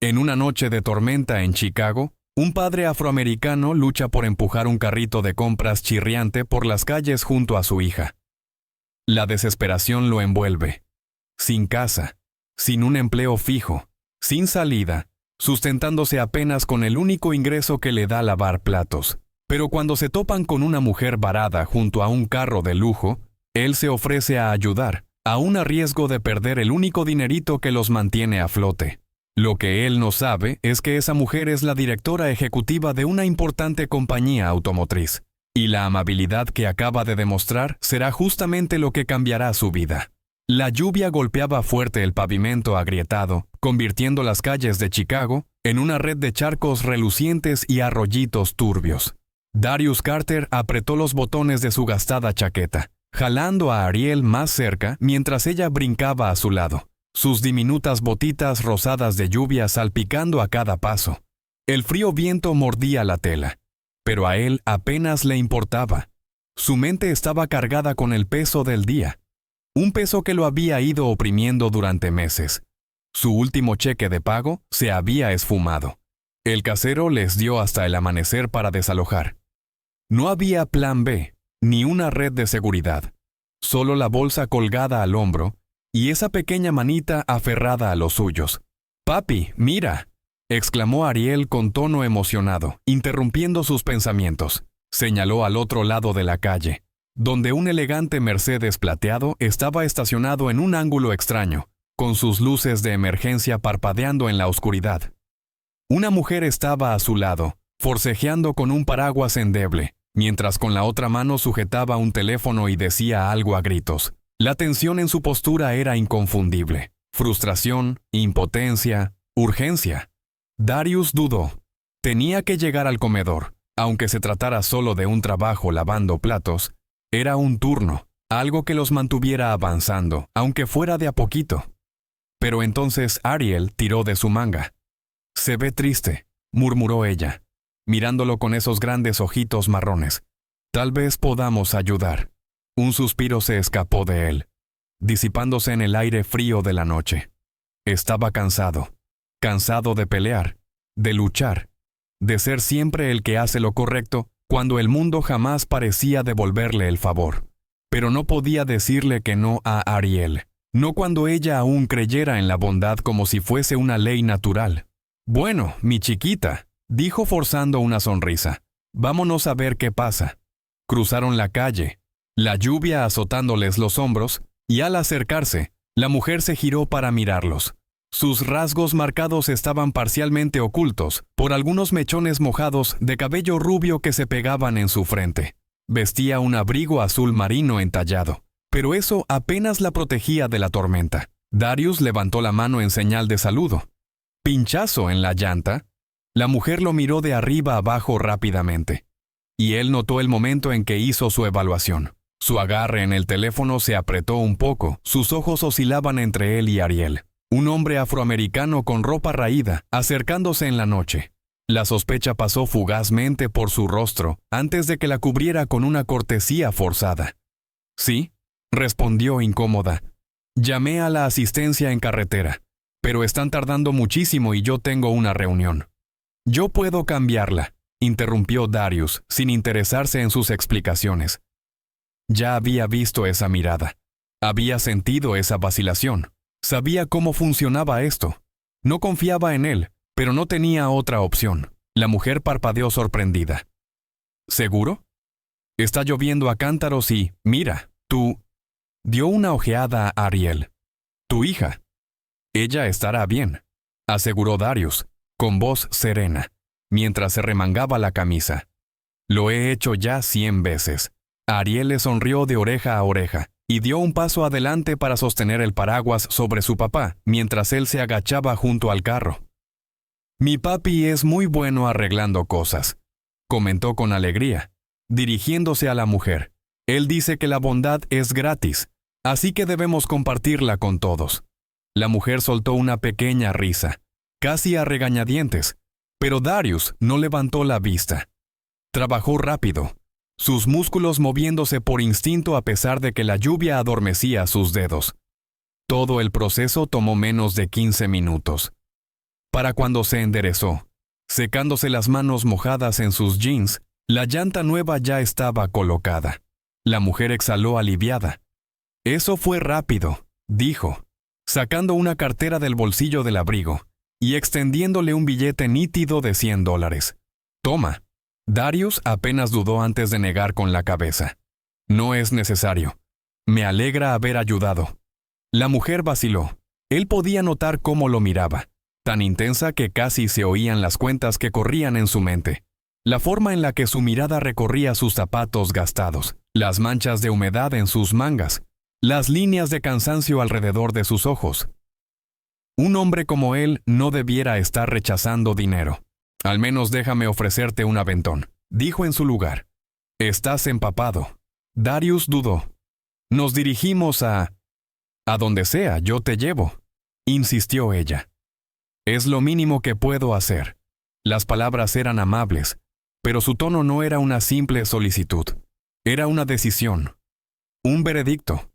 En una noche de tormenta en Chicago, un padre afroamericano lucha por empujar un carrito de compras chirriante por las calles junto a su hija. La desesperación lo envuelve. Sin casa, sin un empleo fijo, sin salida, sustentándose apenas con el único ingreso que le da lavar platos. Pero cuando se topan con una mujer varada junto a un carro de lujo, él se ofrece a ayudar, aún a riesgo de perder el único dinerito que los mantiene a flote. Lo que él no sabe es que esa mujer es la directora ejecutiva de una importante compañía automotriz, y la amabilidad que acaba de demostrar será justamente lo que cambiará su vida. La lluvia golpeaba fuerte el pavimento agrietado, convirtiendo las calles de Chicago en una red de charcos relucientes y arroyitos turbios. Darius Carter apretó los botones de su gastada chaqueta, jalando a Ariel más cerca mientras ella brincaba a su lado, sus diminutas botitas rosadas de lluvia salpicando a cada paso. El frío viento mordía la tela, pero a él apenas le importaba. Su mente estaba cargada con el peso del día, un peso que lo había ido oprimiendo durante meses. Su último cheque de pago se había esfumado. El casero les dio hasta el amanecer para desalojar. No había plan B, ni una red de seguridad, solo la bolsa colgada al hombro y esa pequeña manita aferrada a los suyos. «Papi, mira», exclamó Ariel con tono emocionado, interrumpiendo sus pensamientos. Señaló al otro lado de la calle, donde un elegante Mercedes plateado estaba estacionado en un ángulo extraño, con sus luces de emergencia parpadeando en la oscuridad. Una mujer estaba a su lado, forcejeando con un paraguas endeble, mientras con la otra mano sujetaba un teléfono y decía algo a gritos. La tensión en su postura era inconfundible. Frustración, impotencia, urgencia. Darius dudó. Tenía que llegar al comedor. Aunque se tratara solo de un trabajo lavando platos, era un turno, algo que los mantuviera avanzando, aunque fuera de a poquito. Pero entonces Ariel tiró de su manga. «Se ve triste», murmuró ella, mirándolo con esos grandes ojitos marrones. «Tal vez podamos ayudar». Un suspiro se escapó de él, disipándose en el aire frío de la noche. Estaba cansado de pelear, de luchar, de ser siempre el que hace lo correcto cuando el mundo jamás parecía devolverle el favor. Pero no podía decirle que no a Ariel, no cuando ella aún creyera en la bondad como si fuese una ley natural. «Bueno, mi chiquita», dijo forzando una sonrisa, «vámonos a ver qué pasa». Cruzaron la calle, la lluvia azotándoles los hombros, y al acercarse, la mujer se giró para mirarlos. Sus rasgos marcados estaban parcialmente ocultos por algunos mechones mojados de cabello rubio que se pegaban en su frente. Vestía un abrigo azul marino entallado, pero eso apenas la protegía de la tormenta. Darius levantó la mano en señal de saludo. «¿Pinchazo en la llanta?» La mujer lo miró de arriba abajo rápidamente, y él notó el momento en que hizo su evaluación. Su agarre en el teléfono se apretó un poco, sus ojos oscilaban entre él y Ariel, un hombre afroamericano con ropa raída, acercándose en la noche. La sospecha pasó fugazmente por su rostro antes de que la cubriera con una cortesía forzada. «Sí», respondió incómoda. «Llamé a la asistencia en carretera, pero están tardando muchísimo y yo tengo una reunión». «Yo puedo cambiarla», interrumpió Darius, sin interesarse en sus explicaciones. Ya había visto esa mirada. Había sentido esa vacilación. Sabía cómo funcionaba esto. No confiaba en él, pero no tenía otra opción. La mujer parpadeó sorprendida. «¿Seguro? Está lloviendo a cántaros y, mira, tú...» Dio una ojeada a Ariel. «Tu hija. Ella estará bien», aseguró Darius, con voz serena, mientras se remangaba la camisa. «Lo he hecho ya 100 veces». Ariel le sonrió de oreja a oreja y dio un paso adelante para sostener el paraguas sobre su papá mientras él se agachaba junto al carro. «Mi papi es muy bueno arreglando cosas», comentó con alegría, dirigiéndose a la mujer. «Él dice que la bondad es gratis, así que debemos compartirla con todos». La mujer soltó una pequeña risa, casi a regañadientes, pero Darius no levantó la vista. Trabajó rápido, sus músculos moviéndose por instinto a pesar de que la lluvia adormecía sus dedos. Todo el proceso tomó menos de 15 minutos. para cuando se enderezó, secándose las manos mojadas en sus jeans, la llanta nueva ya estaba colocada. La mujer exhaló aliviada. «Eso fue rápido», dijo, sacando una cartera del bolsillo del abrigo y extendiéndole un billete nítido de $100. «Toma». Darius apenas dudó antes de negar con la cabeza. «No es necesario. Me alegra haber ayudado». La mujer vaciló. Él podía notar cómo lo miraba, tan intensa que casi se oían las cuentas que corrían en su mente. La forma en la que su mirada recorría sus zapatos gastados, las manchas de humedad en sus mangas, las líneas de cansancio alrededor de sus ojos. Un hombre como él no debiera estar rechazando dinero. «Al menos déjame ofrecerte un aventón», dijo en su lugar. «Estás empapado». Darius dudó. «Nos dirigimos a donde sea, yo te llevo», insistió ella. «Es lo mínimo que puedo hacer». Las palabras eran amables, pero su tono no era una simple solicitud. Era una decisión, un veredicto,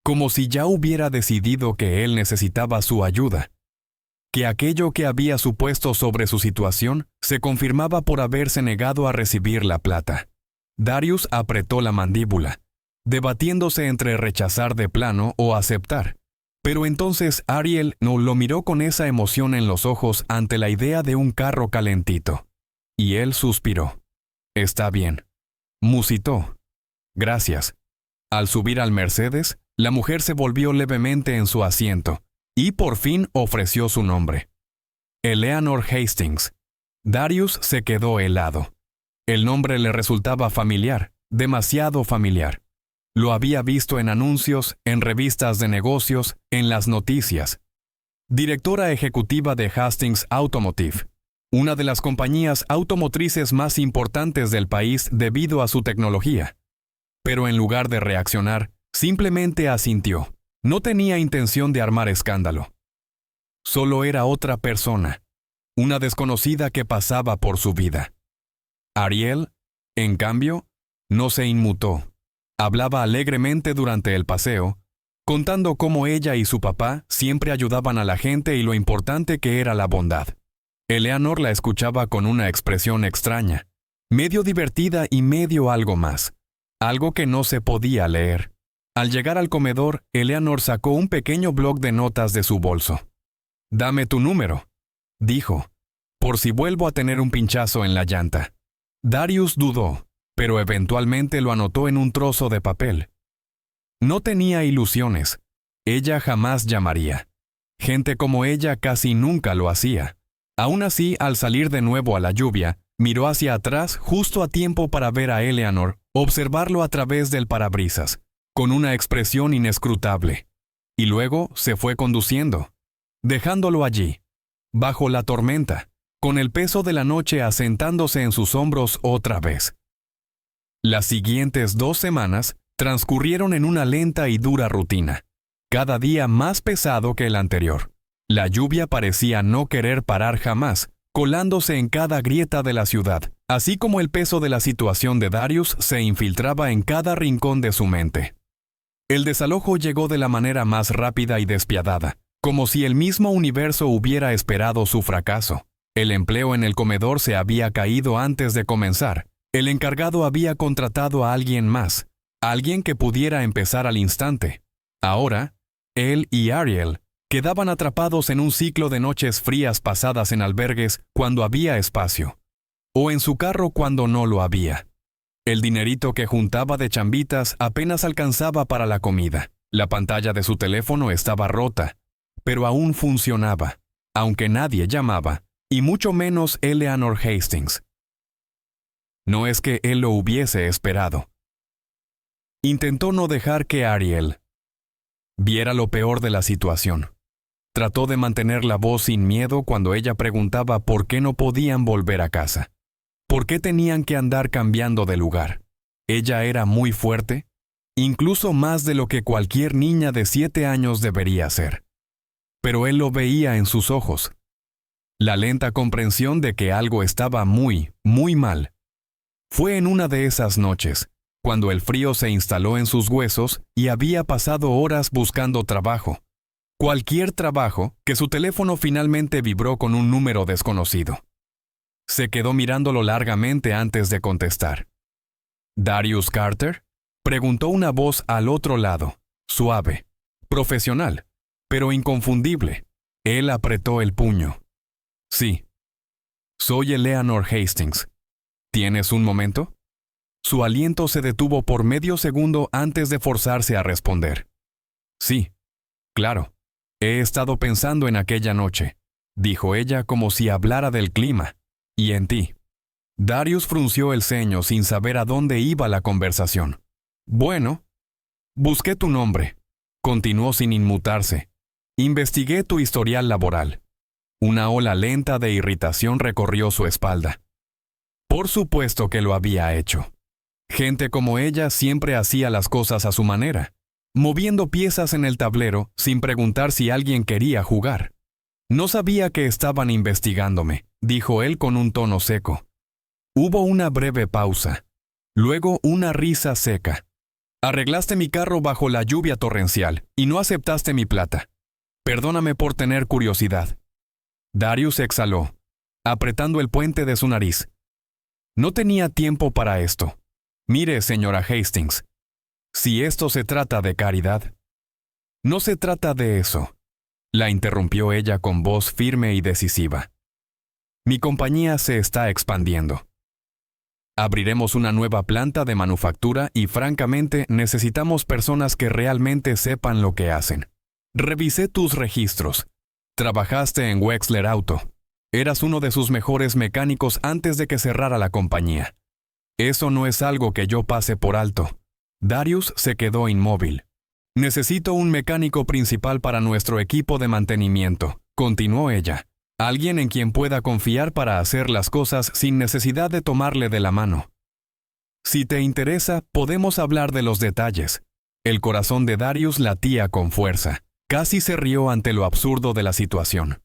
como si ya hubiera decidido que él necesitaba su ayuda, que aquello que había supuesto sobre su situación se confirmaba por haberse negado a recibir la plata. Darius apretó la mandíbula, debatiéndose entre rechazar de plano o aceptar. Pero entonces Ariel no lo miró con esa emoción en los ojos ante la idea de un carro calentito. Y él suspiró. «Está bien», musitó. «Gracias». Al subir al Mercedes, la mujer se volvió levemente en su asiento y por fin ofreció su nombre. Eleanor Hastings. Darius se quedó helado. El nombre le resultaba familiar, demasiado familiar. Lo había visto en anuncios, en revistas de negocios, en las noticias. Directora ejecutiva de Hastings Automotive, una de las compañías automotrices más importantes del país debido a su tecnología. Pero en lugar de reaccionar, simplemente asintió. No tenía intención de armar escándalo. Solo era otra persona, una desconocida que pasaba por su vida. Ariel, en cambio, no se inmutó. Hablaba alegremente durante el paseo, contando cómo ella y su papá siempre ayudaban a la gente y lo importante que era la bondad. Eleanor la escuchaba con una expresión extraña, medio divertida y medio algo más, algo que no se podía leer. Al llegar al comedor, Eleanor sacó un pequeño bloc de notas de su bolso. «Dame tu número», dijo, «por si vuelvo a tener un pinchazo en la llanta». Darius dudó, pero eventualmente lo anotó en un trozo de papel. No tenía ilusiones. Ella jamás llamaría. Gente como ella casi nunca lo hacía. Aún así, al salir de nuevo a la lluvia, miró hacia atrás justo a tiempo para ver a Eleanor observarlo a través del parabrisas, con una expresión inescrutable. Y luego se fue conduciendo, dejándolo allí, bajo la tormenta, con el peso de la noche asentándose en sus hombros otra vez. Las siguientes 2 semanas transcurrieron en una lenta y dura rutina, cada día más pesado que el anterior. La lluvia parecía no querer parar jamás, colándose en cada grieta de la ciudad, así como el peso de la situación de Darius se infiltraba en cada rincón de su mente. El desalojo llegó de la manera más rápida y despiadada, como si el mismo universo hubiera esperado su fracaso. El empleo en el comedor se había caído antes de comenzar. El encargado había contratado a alguien más, alguien que pudiera empezar al instante. Ahora, él y Ariel quedaban atrapados en un ciclo de noches frías pasadas en albergues cuando había espacio, o en su carro cuando no lo había. El dinerito que juntaba de chambitas apenas alcanzaba para la comida. La pantalla de su teléfono estaba rota, pero aún funcionaba, aunque nadie llamaba, y mucho menos Eleanor Hastings. No es que él lo hubiese esperado. Intentó no dejar que Ariel viera lo peor de la situación. Trató de mantener la voz sin miedo cuando ella preguntaba por qué no podían volver a casa. ¿Por qué tenían que andar cambiando de lugar? Ella era muy fuerte, incluso más de lo que cualquier niña de 7 años debería ser. Pero él lo veía en sus ojos. La lenta comprensión de que algo estaba muy, muy mal. Fue en una de esas noches, cuando el frío se instaló en sus huesos y había pasado horas buscando trabajo, Cualquier trabajo que su teléfono finalmente vibró con un número desconocido. Se quedó mirándolo largamente antes de contestar. ¿Darius Carter? Preguntó una voz al otro lado, suave, profesional, pero inconfundible. Él apretó el puño. Sí. Soy Eleanor Hastings. ¿Tienes un momento? Su aliento se detuvo por medio segundo antes de forzarse a responder. Sí, claro. He estado pensando en aquella noche, dijo ella como si hablara del clima, y en ti. Darius frunció el ceño sin saber a dónde iba la conversación. Bueno, busqué tu nombre, continuó sin inmutarse. Investigué tu historial laboral. Una ola lenta de irritación recorrió su espalda. Por supuesto que lo había hecho. Gente como ella siempre hacía las cosas a su manera, moviendo piezas en el tablero sin preguntar si alguien quería jugar. No sabía que estaban investigándome, dijo él con un tono seco. Hubo una breve pausa. Luego una risa seca. Arreglaste mi carro bajo la lluvia torrencial y no aceptaste mi plata. Perdóname por tener curiosidad. Darius exhaló, apretando el puente de su nariz. No tenía tiempo para esto. Mire, señora Hastings, si esto se trata de caridad. No se trata de eso, la interrumpió ella con voz firme y decisiva. Mi compañía se está expandiendo. Abriremos una nueva planta de manufactura y francamente necesitamos personas que realmente sepan lo que hacen. Revisé tus registros. Trabajaste en Wexler Auto. Eras uno de sus mejores mecánicos antes de que cerrara la compañía. Eso no es algo que yo pase por alto. Darius se quedó inmóvil. Necesito un mecánico principal para nuestro equipo de mantenimiento, continuó ella. Alguien en quien pueda confiar para hacer las cosas sin necesidad de tomarle de la mano. Si te interesa, podemos hablar de los detalles. El corazón de Darius latía con fuerza. Casi se rió ante lo absurdo de la situación.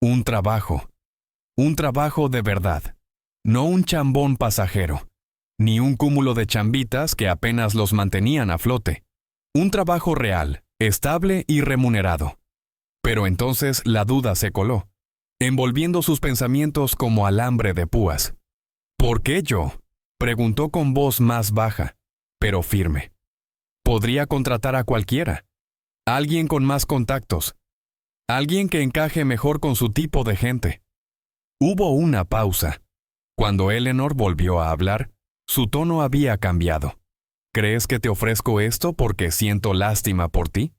Un trabajo de verdad. No un chambón pasajero. Ni un cúmulo de chambitas que apenas los mantenían a flote. Un trabajo real, estable y remunerado. Pero entonces la duda se coló, envolviendo sus pensamientos como alambre de púas. ¿Por qué yo? Preguntó con voz más baja, pero firme. Podría contratar a cualquiera. Alguien con más contactos. Alguien que encaje mejor con su tipo de gente. Hubo una pausa. Cuando Eleanor volvió a hablar, su tono había cambiado. ¿Crees que te ofrezco esto porque siento lástima por ti?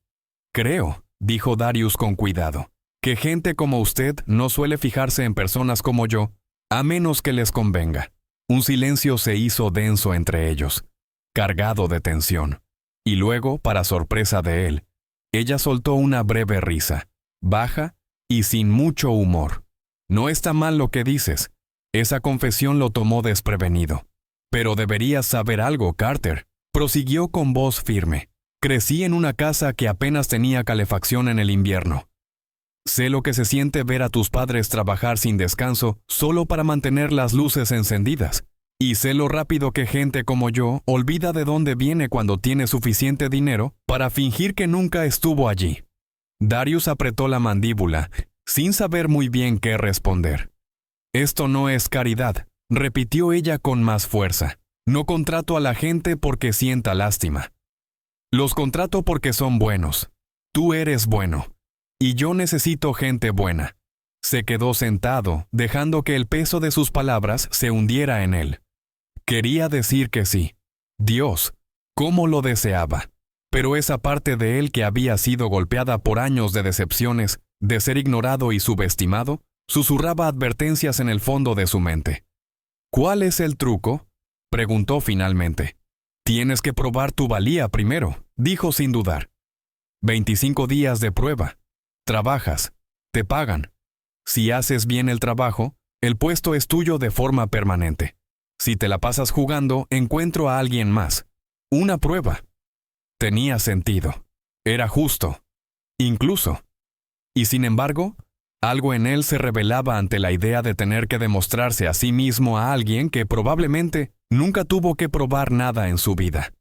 Creo, dijo Darius con cuidado, que gente como usted no suele fijarse en personas como yo, a menos que les convenga. Un silencio se hizo denso entre ellos, cargado de tensión. Y luego, para sorpresa de él, ella soltó una breve risa, baja y sin mucho humor. No está mal lo que dices. Esa confesión lo tomó desprevenido. Pero deberías saber algo, Carter, prosiguió con voz firme. Crecí en una casa que apenas tenía calefacción en el invierno. Sé lo que se siente ver a tus padres trabajar sin descanso solo para mantener las luces encendidas. Y sé lo rápido que gente como yo olvida de dónde viene cuando tiene suficiente dinero para fingir que nunca estuvo allí. Darius apretó la mandíbula, sin saber muy bien qué responder. Esto no es caridad, repitió ella con más fuerza. No contrato a la gente porque sienta lástima. Los contrato porque son buenos. Tú eres bueno. Y yo necesito gente buena. Se quedó sentado, dejando que el peso de sus palabras se hundiera en él. Quería decir que sí. Dios, cómo lo deseaba. Pero esa parte de él que había sido golpeada por años de decepciones, de ser ignorado y subestimado, susurraba advertencias en el fondo de su mente. ¿Cuál es el truco?, preguntó finalmente. Tienes que probar tu valía primero, dijo sin dudar. 25 días de prueba. Trabajas. Te pagan. Si haces bien el trabajo, el puesto es tuyo de forma permanente. Si te la pasas jugando, encuentro a alguien más. Una prueba. Tenía sentido. Era justo. Incluso. Y sin embargo, algo en él se rebelaba ante la idea de tener que demostrarse a sí mismo a alguien que probablemente nunca tuvo que probar nada en su vida.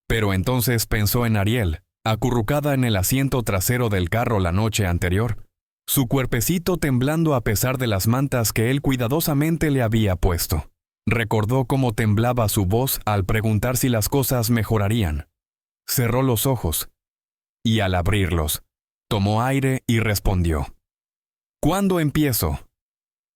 Pero entonces pensó en Ariel, acurrucada en el asiento trasero del carro la noche anterior, su cuerpecito temblando a pesar de las mantas que él cuidadosamente le había puesto. Recordó cómo temblaba su voz al preguntar si las cosas mejorarían. Cerró los ojos y al abrirlos, tomó aire y respondió. ¿Cuándo empiezo?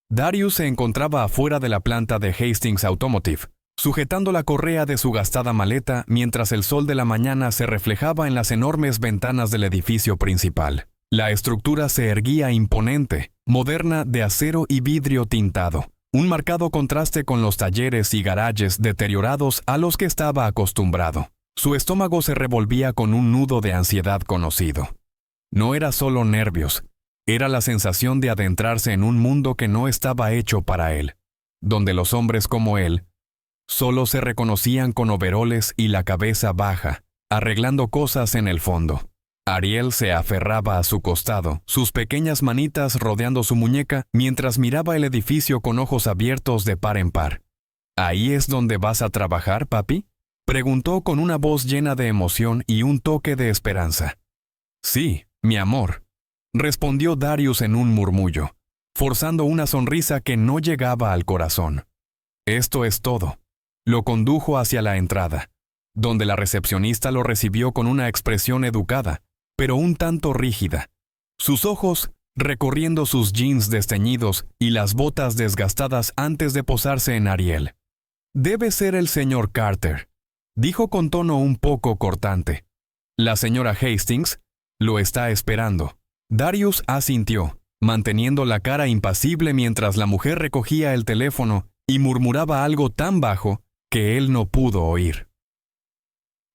Darius se encontraba afuera de la planta de Hastings Automotive, sujetando la correa de su gastada maleta mientras el sol de la mañana se reflejaba en las enormes ventanas del edificio principal. La estructura se erguía imponente, moderna de acero y vidrio tintado, un marcado contraste con los talleres y garajes deteriorados a los que estaba acostumbrado. Su estómago se revolvía con un nudo de ansiedad conocido. No era solo nervios, era la sensación de adentrarse en un mundo que no estaba hecho para él, donde los hombres como él solo se reconocían con overoles y la cabeza baja, arreglando cosas en el fondo. Ariel se aferraba a su costado, sus pequeñas manitas rodeando su muñeca mientras miraba el edificio con ojos abiertos de par en par. ¿Ahí es donde vas a trabajar, papi?, preguntó con una voz llena de emoción y un toque de esperanza. Sí, mi amor, respondió Darius en un murmullo, forzando una sonrisa que no llegaba al corazón. Esto es todo. Lo condujo hacia la entrada, donde la recepcionista lo recibió con una expresión educada, pero un tanto rígida. Sus ojos recorriendo sus jeans desteñidos y las botas desgastadas antes de posarse en Ariel. Debe ser el señor Carter, dijo con tono un poco cortante. La señora Hastings lo está esperando. Darius asintió, manteniendo la cara impasible mientras la mujer recogía el teléfono y murmuraba algo tan bajo que él no pudo oír.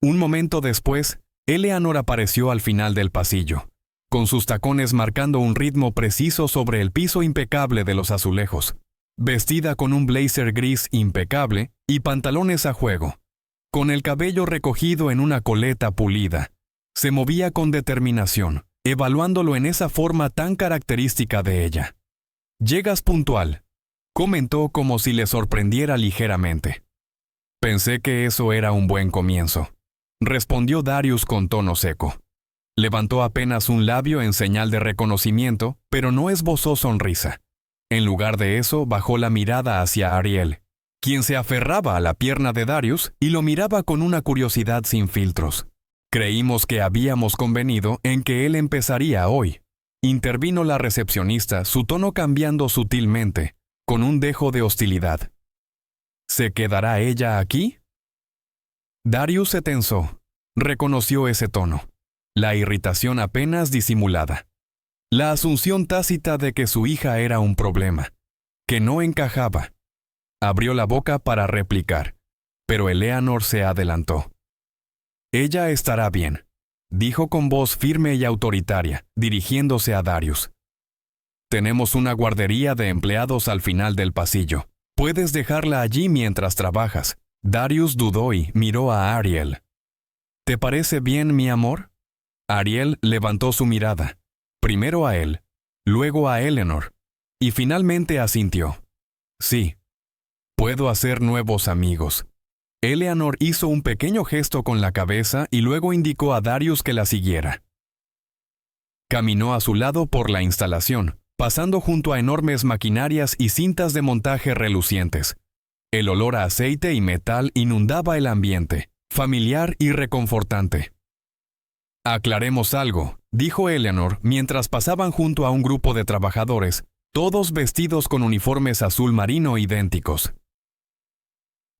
Un momento después, Eleanor apareció al final del pasillo, con sus tacones marcando un ritmo preciso sobre el piso impecable de los azulejos, vestida con un blazer gris impecable y pantalones a juego. Con el cabello recogido en una coleta pulida, se movía con determinación, evaluándolo en esa forma tan característica de ella. «Llegas puntual», comentó como si le sorprendiera ligeramente. «Pensé que eso era un buen comienzo», respondió Darius con tono seco. Levantó apenas un labio en señal de reconocimiento, pero no esbozó sonrisa. En lugar de eso, bajó la mirada hacia Ariel, quien se aferraba a la pierna de Darius y lo miraba con una curiosidad sin filtros. «Creímos que habíamos convenido en que él empezaría hoy», intervino la recepcionista, su tono cambiando sutilmente, con un dejo de hostilidad. «¿Se quedará ella aquí?» Darius se tensó. Reconoció ese tono. La irritación apenas disimulada. La asunción tácita de que su hija era un problema, que no encajaba. Abrió la boca para replicar, pero Eleanor se adelantó. «Ella estará bien», dijo con voz firme y autoritaria, dirigiéndose a Darius. «Tenemos una guardería de empleados al final del pasillo. Puedes dejarla allí mientras trabajas». Darius dudó y miró a Ariel. «¿Te parece bien, mi amor?» Ariel levantó su mirada, primero a él, luego a Eleanor, y finalmente asintió. «Sí. Puedo hacer nuevos amigos». Eleanor hizo un pequeño gesto con la cabeza y luego indicó a Darius que la siguiera. Caminó a su lado por la instalación, pasando junto a enormes maquinarias y cintas de montaje relucientes. El olor a aceite y metal inundaba el ambiente, familiar y reconfortante. «Aclaremos algo», dijo Eleanor mientras pasaban junto a un grupo de trabajadores, todos vestidos con uniformes azul marino idénticos.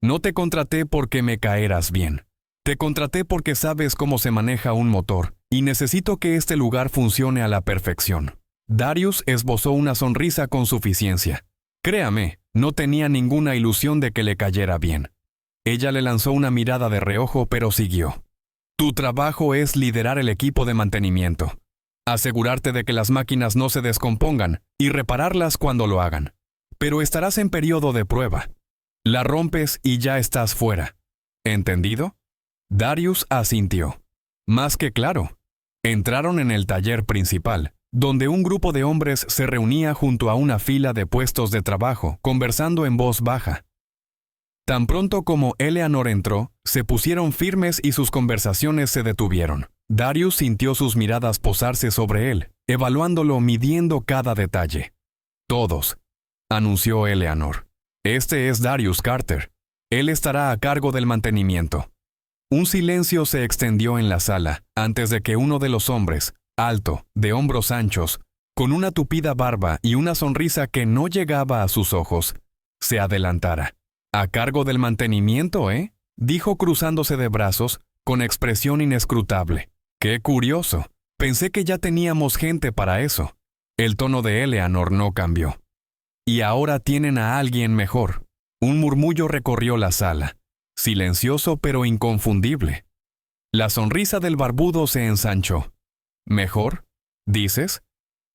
«No te contraté porque me caeras bien. Te contraté porque sabes cómo se maneja un motor y necesito que este lugar funcione a la perfección». Darius esbozó una sonrisa con suficiencia. Créame, no tenía ninguna ilusión de que le cayera bien. Ella le lanzó una mirada de reojo, pero siguió. «Tu trabajo es liderar el equipo de mantenimiento, asegurarte de que las máquinas no se descompongan y repararlas cuando lo hagan. Pero estarás en periodo de prueba. La rompes y ya estás fuera. ¿Entendido?» Darius asintió. Más que claro. Entraron en el taller principal, donde un grupo de hombres se reunía junto a una fila de puestos de trabajo, conversando en voz baja. Tan pronto como Eleanor entró, se pusieron firmes y sus conversaciones se detuvieron. Darius sintió sus miradas posarse sobre él, evaluándolo, midiendo cada detalle. «Todos», anunció Eleanor. «Este es Darius Carter. Él estará a cargo del mantenimiento». Un silencio se extendió en la sala antes de que uno de los hombres, alto, de hombros anchos, con una tupida barba y una sonrisa que no llegaba a sus ojos, se adelantara. «¿A cargo del mantenimiento, dijo cruzándose de brazos, con expresión inescrutable. «¡Qué curioso! Pensé que ya teníamos gente para eso». El tono de Eleanor no cambió. «Y ahora tienen a alguien mejor». Un murmullo recorrió la sala, silencioso pero inconfundible. La sonrisa del barbudo se ensanchó. «¿Mejor? ¿Dices?»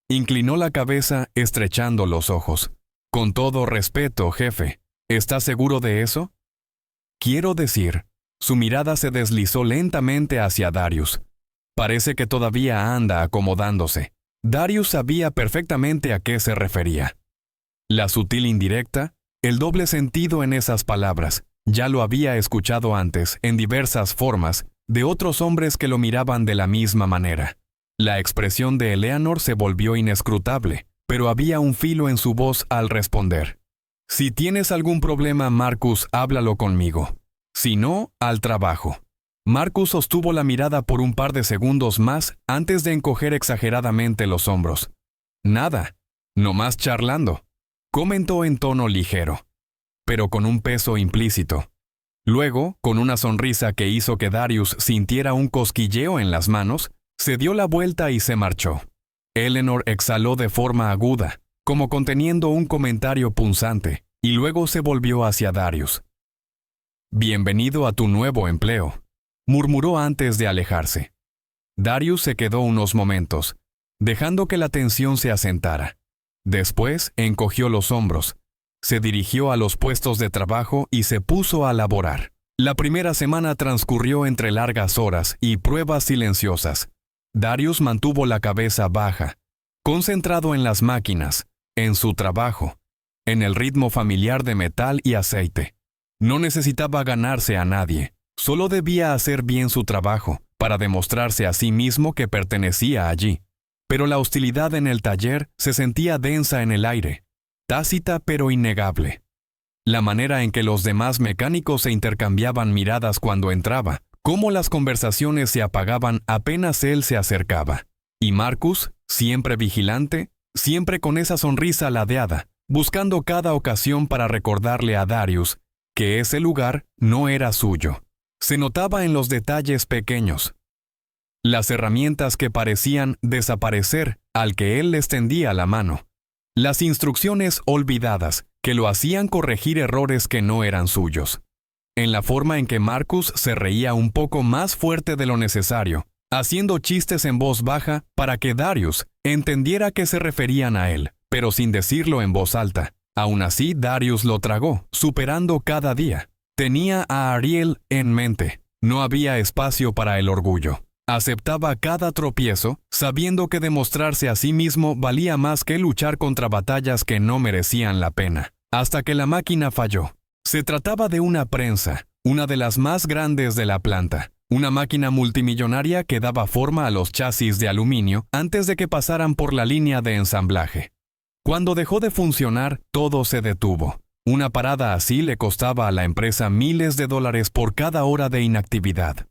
Inclinó la cabeza, estrechando los ojos. «Con todo respeto, jefe, ¿estás seguro de eso?» «Quiero decir». Su mirada se deslizó lentamente hacia Darius. Parece que todavía anda acomodándose. Darius sabía perfectamente a qué se refería. La sutil indirecta, el doble sentido en esas palabras, ya lo había escuchado antes, en diversas formas, de otros hombres que lo miraban de la misma manera. La expresión de Eleanor se volvió inescrutable, pero había un filo en su voz al responder. «Si tienes algún problema, Marcus, háblalo conmigo. Si no, al trabajo». Marcus sostuvo la mirada por un par de segundos más antes de encoger exageradamente los hombros. «Nada, nomás charlando», comentó en tono ligero, pero con un peso implícito. Luego, con una sonrisa que hizo que Darius sintiera un cosquilleo en las manos, se dio la vuelta y se marchó. Eleanor exhaló de forma aguda, como conteniendo un comentario punzante, y luego se volvió hacia Darius. «Bienvenido a tu nuevo empleo», murmuró antes de alejarse. Darius se quedó unos momentos, dejando que la tensión se asentara. Después encogió los hombros, se dirigió a los puestos de trabajo y se puso a laborar. La primera semana transcurrió entre largas horas y pruebas silenciosas. Darius mantuvo la cabeza baja, concentrado en las máquinas, en su trabajo, en el ritmo familiar de metal y aceite. No necesitaba ganarse a nadie, solo debía hacer bien su trabajo para demostrarse a sí mismo que pertenecía allí. Pero la hostilidad en el taller se sentía densa en el aire, tácita pero innegable. La manera en que los demás mecánicos se intercambiaban miradas cuando entraba, cómo las conversaciones se apagaban apenas él se acercaba. Y Marcus, siempre vigilante, siempre con esa sonrisa ladeada, buscando cada ocasión para recordarle a Darius que ese lugar no era suyo. Se notaba en los detalles pequeños. Las herramientas que parecían desaparecer al que él les tendía la mano. Las instrucciones olvidadas que lo hacían corregir errores que no eran suyos. En la forma en que Marcus se reía un poco más fuerte de lo necesario, haciendo chistes en voz baja para que Darius entendiera que se referían a él, pero sin decirlo en voz alta. Aún así, Darius lo tragó, superando cada día. Tenía a Ariel en mente. No había espacio para el orgullo. Aceptaba cada tropiezo, sabiendo que demostrarse a sí mismo valía más que luchar contra batallas que no merecían la pena. Hasta que la máquina falló. Se trataba de una prensa, una de las más grandes de la planta. Una máquina multimillonaria que daba forma a los chasis de aluminio antes de que pasaran por la línea de ensamblaje. Cuando dejó de funcionar, todo se detuvo. Una parada así le costaba a la empresa miles de dólares por cada hora de inactividad.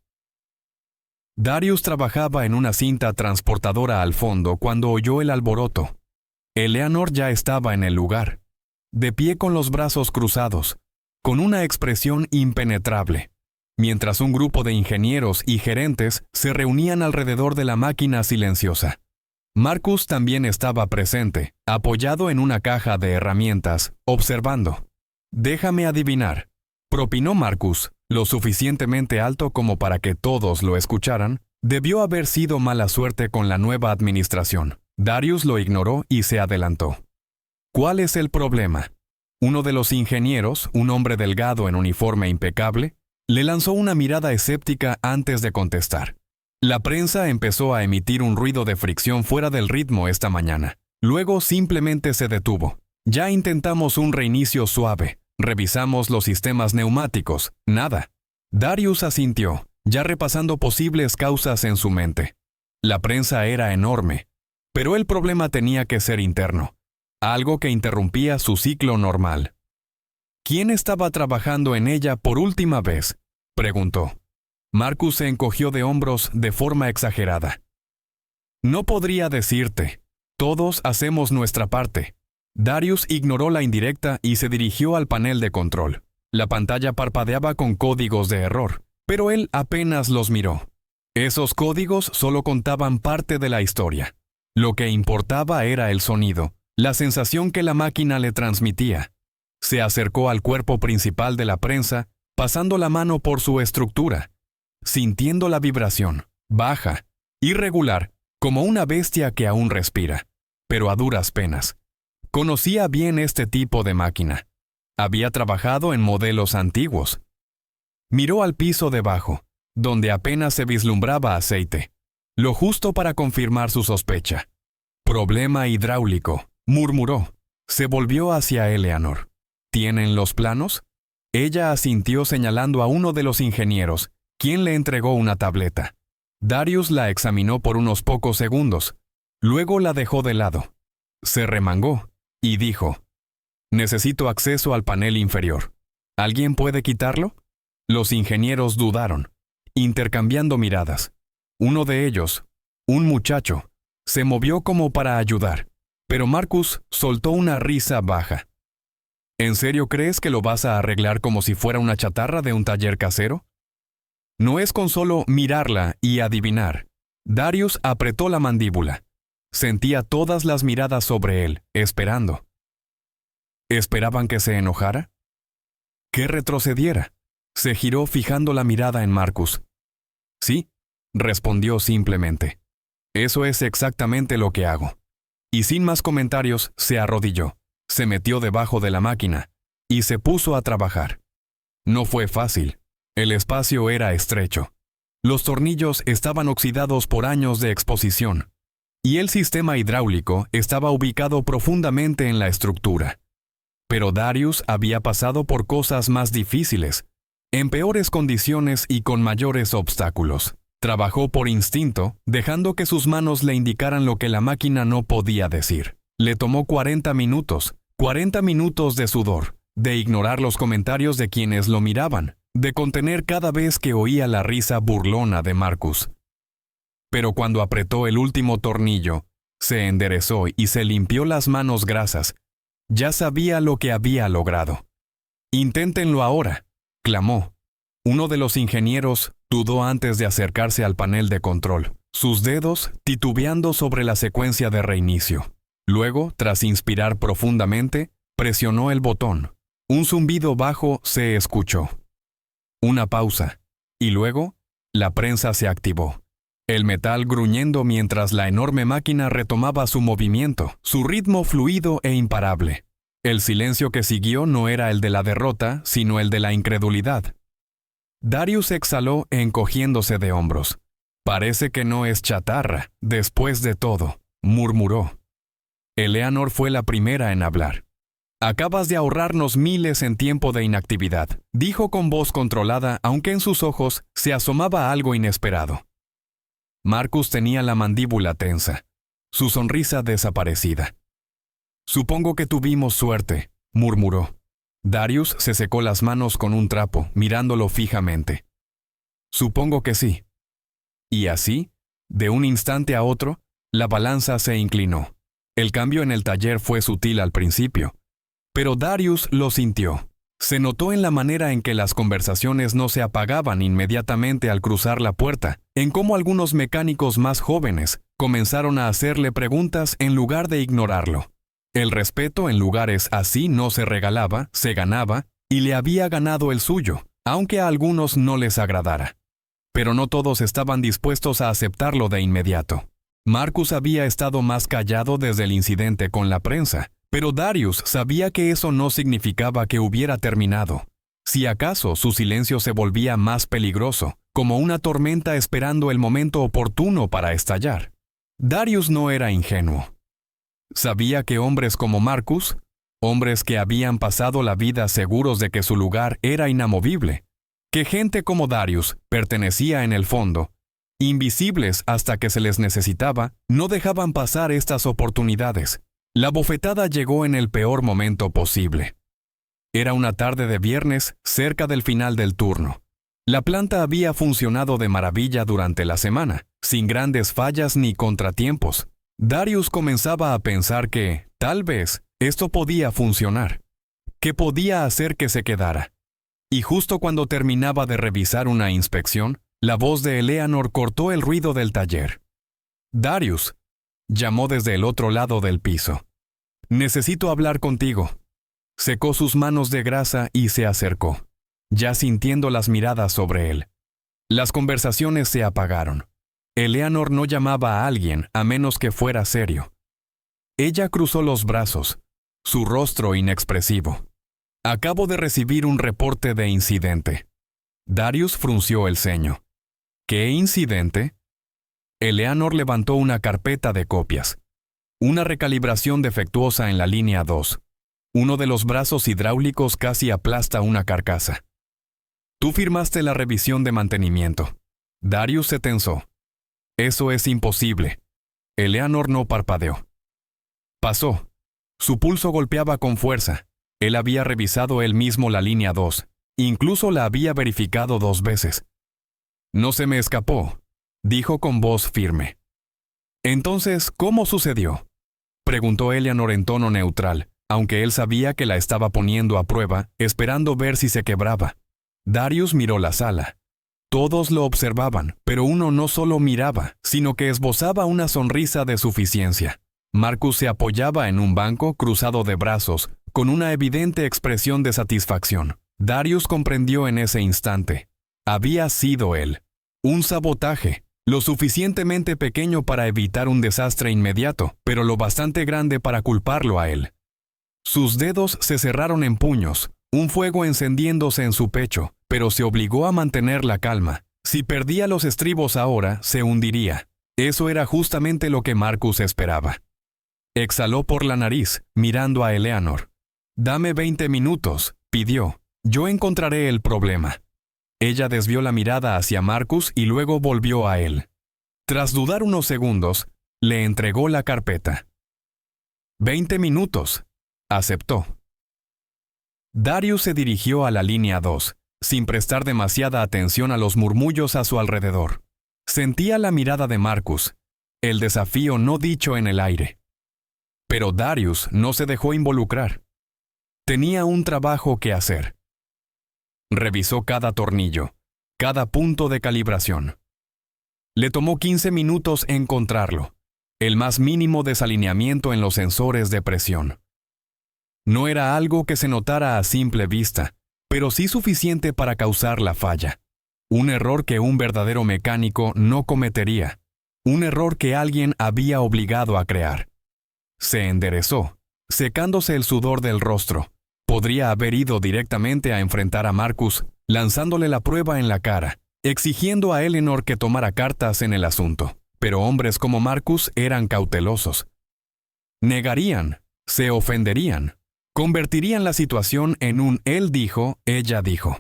Darius trabajaba en una cinta transportadora al fondo cuando oyó el alboroto. Eleanor ya estaba en el lugar, de pie con los brazos cruzados, con una expresión impenetrable, mientras un grupo de ingenieros y gerentes se reunían alrededor de la máquina silenciosa. Marcus también estaba presente, apoyado en una caja de herramientas, observando. «Déjame adivinar», propinó Marcus, lo suficientemente alto como para que todos lo escucharan. Debió haber sido mala suerte con la nueva administración. Darius lo ignoró y se adelantó. «¿Cuál es el problema?» Uno de los ingenieros, un hombre delgado en uniforme impecable, le lanzó una mirada escéptica antes de contestar. La prensa empezó a emitir un ruido de fricción fuera del ritmo esta mañana. Luego simplemente se detuvo. Ya intentamos un reinicio suave. Revisamos los sistemas neumáticos. Nada. Darius asintió, ya repasando posibles causas en su mente. La prensa era enorme, pero el problema tenía que ser interno, algo que interrumpía su ciclo normal. ¿Quién estaba trabajando en ella por última vez?, preguntó. Marcus se encogió de hombros de forma exagerada. No podría decirte. Todos hacemos nuestra parte. Darius ignoró la indirecta y se dirigió al panel de control. La pantalla parpadeaba con códigos de error, pero él apenas los miró. Esos códigos solo contaban parte de la historia. Lo que importaba era el sonido, la sensación que la máquina le transmitía. Se acercó al cuerpo principal de la prensa, pasando la mano por su estructura, sintiendo la vibración, baja, irregular, como una bestia que aún respira, pero a duras penas. Conocía bien este tipo de máquina. Había trabajado en modelos antiguos. Miró al piso debajo, donde apenas se vislumbraba aceite, lo justo para confirmar su sospecha. Problema hidráulico, murmuró. Se volvió hacia Eleanor. ¿Tienen los planos? Ella asintió señalando a uno de los ingenieros, quien le entregó una tableta. Darius la examinó por unos pocos segundos. Luego la dejó de lado. Se remangó y dijo: «Necesito acceso al panel inferior. ¿Alguien puede quitarlo?» Los ingenieros dudaron, intercambiando miradas. Uno de ellos, un muchacho, se movió como para ayudar, pero Marcus soltó una risa baja. ¿En serio crees que lo vas a arreglar como si fuera una chatarra de un taller casero? No es con solo mirarla y adivinar. Darius apretó la mandíbula. Sentía todas las miradas sobre él, esperando. ¿Esperaban que se enojara? ¿Que retrocediera? Se giró fijando la mirada en Marcus. Sí, respondió simplemente. Eso es exactamente lo que hago. Y sin más comentarios, se arrodilló, se metió debajo de la máquina y se puso a trabajar. No fue fácil. El espacio era estrecho. Los tornillos estaban oxidados por años de exposición, y el sistema hidráulico estaba ubicado profundamente en la estructura. Pero Darius había pasado por cosas más difíciles, en peores condiciones y con mayores obstáculos. Trabajó por instinto, dejando que sus manos le indicaran lo que la máquina no podía decir. Le tomó 40 minutos de sudor, de ignorar los comentarios de quienes lo miraban, de contener cada vez que oía la risa burlona de Marcus. Pero cuando apretó el último tornillo, se enderezó y se limpió las manos grasas. Ya sabía lo que había logrado. «Inténtenlo ahora», clamó. Uno de los ingenieros dudó antes de acercarse al panel de control, sus dedos titubeando sobre la secuencia de reinicio. Luego, tras inspirar profundamente, presionó el botón. Un zumbido bajo se escuchó. Una pausa, y luego, la prensa se activó. El metal gruñendo mientras la enorme máquina retomaba su movimiento, su ritmo fluido e imparable. El silencio que siguió no era el de la derrota, sino el de la incredulidad. Darius exhaló encogiéndose de hombros. «Parece que no es chatarra, después de todo», murmuró. Eleanor fue la primera en hablar. «Acabas de ahorrarnos miles en tiempo de inactividad», dijo con voz controlada, aunque en sus ojos se asomaba algo inesperado. Marcus tenía la mandíbula tensa, su sonrisa desaparecida. «Supongo que tuvimos suerte», murmuró. Darius se secó las manos con un trapo, mirándolo fijamente. «Supongo que sí». Y así, de un instante a otro, la balanza se inclinó. El cambio en el taller fue sutil al principio, pero Darius lo sintió. Se notó en la manera en que las conversaciones no se apagaban inmediatamente al cruzar la puerta, en cómo algunos mecánicos más jóvenes comenzaron a hacerle preguntas en lugar de ignorarlo. El respeto en lugares así no se regalaba, se ganaba, y le había ganado el suyo, aunque a algunos no les agradara. Pero no todos estaban dispuestos a aceptarlo de inmediato. Marcus había estado más callado desde el incidente con la prensa, pero Darius sabía que eso no significaba que hubiera terminado. Si acaso su silencio se volvía más peligroso, como una tormenta esperando el momento oportuno para estallar. Darius no era ingenuo. Sabía que hombres como Marcus, hombres que habían pasado la vida seguros de que su lugar era inamovible, que gente como Darius pertenecía en el fondo, invisibles hasta que se les necesitaba, no dejaban pasar estas oportunidades. La bofetada llegó en el peor momento posible. Era una tarde de viernes, cerca del final del turno. La planta había funcionado de maravilla durante la semana, sin grandes fallas ni contratiempos. Darius comenzaba a pensar que, tal vez, esto podía funcionar, que podía hacer que se quedara. Y justo cuando terminaba de revisar una inspección, la voz de Eleanor cortó el ruido del taller. «Darius», llamó desde el otro lado del piso. «Necesito hablar contigo». Secó sus manos de grasa y se acercó, ya sintiendo las miradas sobre él. Las conversaciones se apagaron. Eleanor no llamaba a alguien a menos que fuera serio. Ella cruzó los brazos, su rostro inexpresivo. «Acabo de recibir un reporte de incidente». Darius frunció el ceño. «¿Qué incidente?» Eleanor levantó una carpeta de copias. Una recalibración defectuosa en la línea 2. Uno de los brazos hidráulicos casi aplasta una carcasa. «Tú firmaste la revisión de mantenimiento». Darius se tensó. «Eso es imposible». Eleanor no parpadeó. Pasó. Su pulso golpeaba con fuerza. Él había revisado él mismo la línea 2. Incluso la había verificado 2 veces. «No se me escapó», dijo con voz firme. «Entonces, ¿cómo sucedió?», preguntó Eleanor en tono neutral, aunque él sabía que la estaba poniendo a prueba, esperando ver si se quebraba. Darius miró la sala. Todos lo observaban, pero uno no solo miraba, sino que esbozaba una sonrisa de suficiencia. Marcus se apoyaba en un banco cruzado de brazos, con una evidente expresión de satisfacción. Darius comprendió en ese instante. Había sido él. Un sabotaje, lo suficientemente pequeño para evitar un desastre inmediato, pero lo bastante grande para culparlo a él. Sus dedos se cerraron en puños, un fuego encendiéndose en su pecho, pero se obligó a mantener la calma. Si perdía los estribos ahora, se hundiría. Eso era justamente lo que Marcus esperaba. Exhaló por la nariz, mirando a Eleanor. «Dame 20 minutos», pidió. «Yo encontraré el problema». Ella desvió la mirada hacia Marcus y luego volvió a él. Tras dudar unos segundos, le entregó la carpeta. «20 minutos», aceptó. Darius se dirigió a la línea 2, sin prestar demasiada atención a los murmullos a su alrededor. Sentía la mirada de Marcus, el desafío no dicho en el aire. Pero Darius no se dejó involucrar. Tenía un trabajo que hacer. Revisó cada tornillo, cada punto de calibración. Le tomó 15 minutos encontrarlo, el más mínimo desalineamiento en los sensores de presión. No era algo que se notara a simple vista, pero sí suficiente para causar la falla. Un error que un verdadero mecánico no cometería. Un error que alguien había obligado a crear. Se enderezó, secándose el sudor del rostro. Podría haber ido directamente a enfrentar a Marcus, lanzándole la prueba en la cara, exigiendo a Eleanor que tomara cartas en el asunto. Pero hombres como Marcus eran cautelosos. Negarían, se ofenderían, convertirían la situación en un él dijo, ella dijo.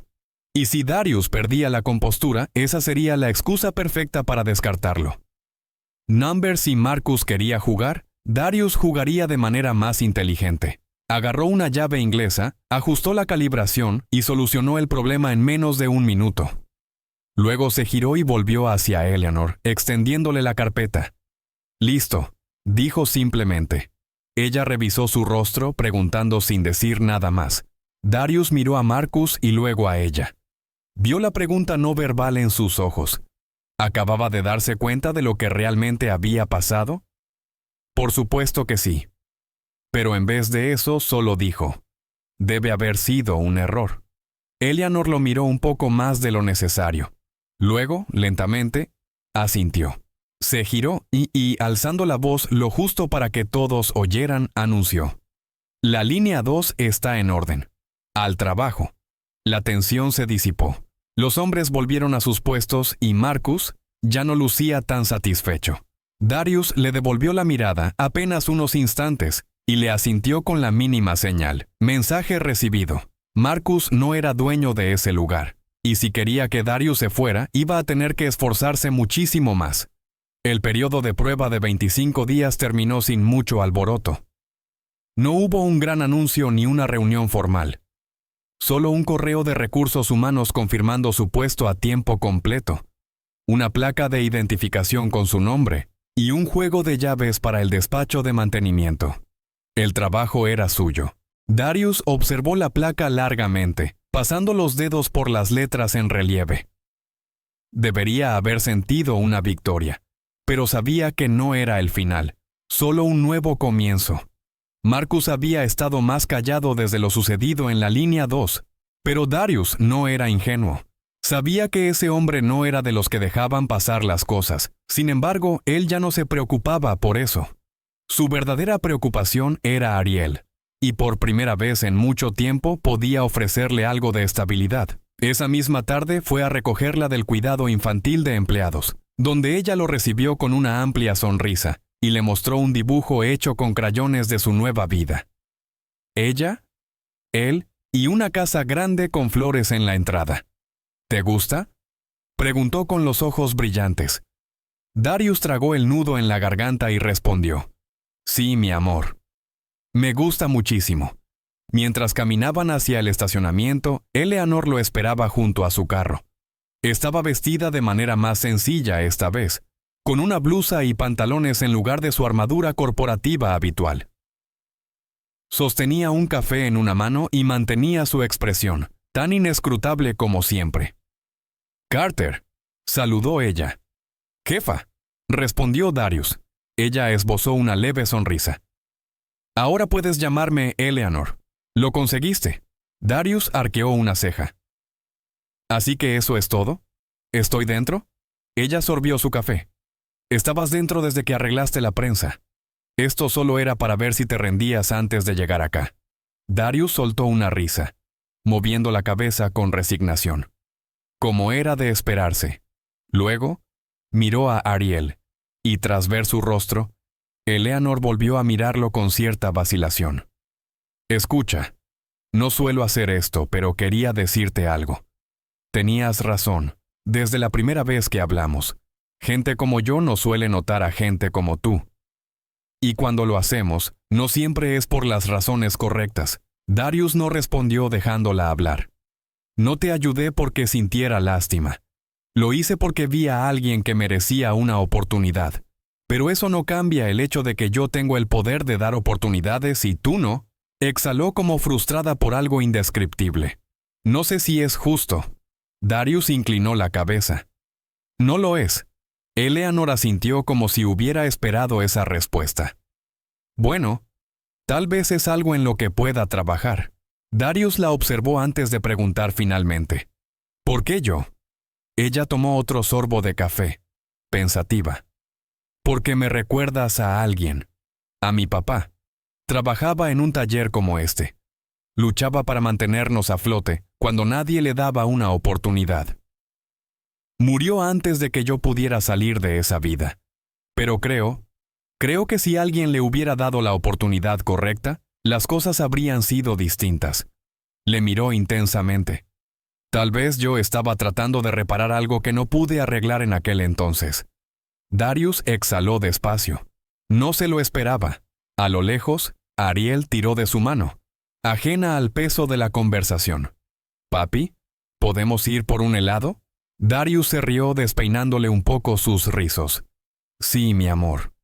Y si Darius perdía la compostura, esa sería la excusa perfecta para descartarlo. Number si Marcus quería jugar, Darius jugaría de manera más inteligente. Agarró una llave inglesa, ajustó la calibración y solucionó el problema en menos de 1 minuto. Luego se giró y volvió hacia Eleanor, extendiéndole la carpeta. «Listo», dijo simplemente. Ella revisó su rostro, preguntando sin decir nada más. Darius miró a Marcus y luego a ella. Vio la pregunta no verbal en sus ojos. ¿Acababa de darse cuenta de lo que realmente había pasado? Por supuesto que sí. Pero en vez de eso, solo dijo, «Debe haber sido un error». Eleanor lo miró un poco más de lo necesario. Luego, lentamente, asintió. Se giró y, alzando la voz lo justo para que todos oyeran, anunció. «La línea 2 está en orden. Al trabajo». La tensión se disipó. Los hombres volvieron a sus puestos y Marcus ya no lucía tan satisfecho. Darius le devolvió la mirada apenas unos instantes y le asintió con la mínima señal. Mensaje recibido. Marcus no era dueño de ese lugar. Y si quería que Darius se fuera, iba a tener que esforzarse muchísimo más. El periodo de prueba de 25 días terminó sin mucho alboroto. No hubo un gran anuncio ni una reunión formal. Solo un correo de recursos humanos confirmando su puesto a tiempo completo, una placa de identificación con su nombre y un juego de llaves para el despacho de mantenimiento. El trabajo era suyo. Darius observó la placa largamente, pasando los dedos por las letras en relieve. Debería haber sentido una victoria, pero sabía que no era el final, solo un nuevo comienzo. Marcus había estado más callado desde lo sucedido en la línea 2, pero Darius no era ingenuo. Sabía que ese hombre no era de los que dejaban pasar las cosas. Sin embargo, él ya no se preocupaba por eso. Su verdadera preocupación era Ariel, y por primera vez en mucho tiempo podía ofrecerle algo de estabilidad. Esa misma tarde fue a recogerla del cuidado infantil de empleados, donde ella lo recibió con una amplia sonrisa y le mostró un dibujo hecho con crayones de su nueva vida. Ella, él y una casa grande con flores en la entrada. ¿Te gusta?, preguntó con los ojos brillantes. Darius tragó el nudo en la garganta y respondió: Sí, mi amor. Me gusta muchísimo. Mientras caminaban hacia el estacionamiento, Eleanor lo esperaba junto a su carro. Estaba vestida de manera más sencilla esta vez, con una blusa y pantalones en lugar de su armadura corporativa habitual. Sostenía un café en una mano y mantenía su expresión, tan inescrutable como siempre. «Carter», saludó ella. «Jefa», respondió Darius. Ella esbozó una leve sonrisa. «Ahora puedes llamarme Eleanor. Lo conseguiste». Darius arqueó una ceja. «¿Así que eso es todo? ¿Estoy dentro?» Ella sorbió su café. «Estabas dentro desde que arreglaste la prensa. Esto solo era para ver si te rendías antes de llegar acá». Darius soltó una risa, moviendo la cabeza con resignación, como era de esperarse. Luego, miró a Ariel, y tras ver su rostro, Eleanor volvió a mirarlo con cierta vacilación. «Escucha, no suelo hacer esto, pero quería decirte algo. Tenías razón, desde la primera vez que hablamos. Gente como yo no suele notar a gente como tú. Y cuando lo hacemos, no siempre es por las razones correctas». Darius no respondió dejándola hablar. «No te ayudé porque sintiera lástima. Lo hice porque vi a alguien que merecía una oportunidad. Pero eso no cambia el hecho de que yo tengo el poder de dar oportunidades y tú no». Exhaló como frustrada por algo indescriptible. «No sé si es justo». Darius inclinó la cabeza. «No lo es». Eleanor asintió como si hubiera esperado esa respuesta. «Bueno, tal vez es algo en lo que pueda trabajar». Darius la observó antes de preguntar finalmente: «¿Por qué yo?». Ella tomó otro sorbo de café, pensativa. «Porque me recuerdas a alguien, a mi papá. Trabajaba en un taller como este. Luchaba para mantenernos a flote cuando nadie le daba una oportunidad. Murió antes de que yo pudiera salir de esa vida. Pero creo que si alguien le hubiera dado la oportunidad correcta, las cosas habrían sido distintas». Le miró intensamente. «Tal vez yo estaba tratando de reparar algo que no pude arreglar en aquel entonces». Darius exhaló despacio. No se lo esperaba. A lo lejos, Ariel tiró de su mano, ajena al peso de la conversación. «Papi, ¿podemos ir por un helado?». Darius se rió despeinándole un poco sus rizos. «Sí, mi amor.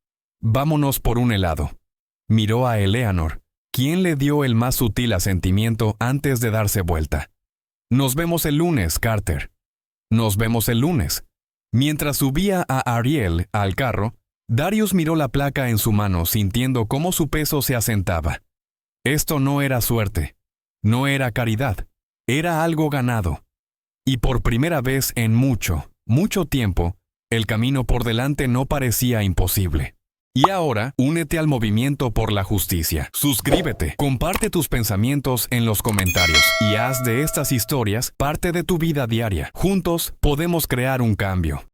Vámonos por un helado». Miró a Eleanor, quien le dio el más sutil asentimiento antes de darse vuelta. «Nos vemos el lunes, Carter». «Nos vemos el lunes». Mientras subía a Ariel al carro, Darius miró la placa en su mano sintiendo cómo su peso se asentaba. Esto no era suerte, no era caridad, era algo ganado. Y por primera vez en mucho, mucho tiempo, el camino por delante no parecía imposible. Y ahora, únete al movimiento por la justicia. Suscríbete, comparte tus pensamientos en los comentarios y haz de estas historias parte de tu vida diaria. Juntos podemos crear un cambio.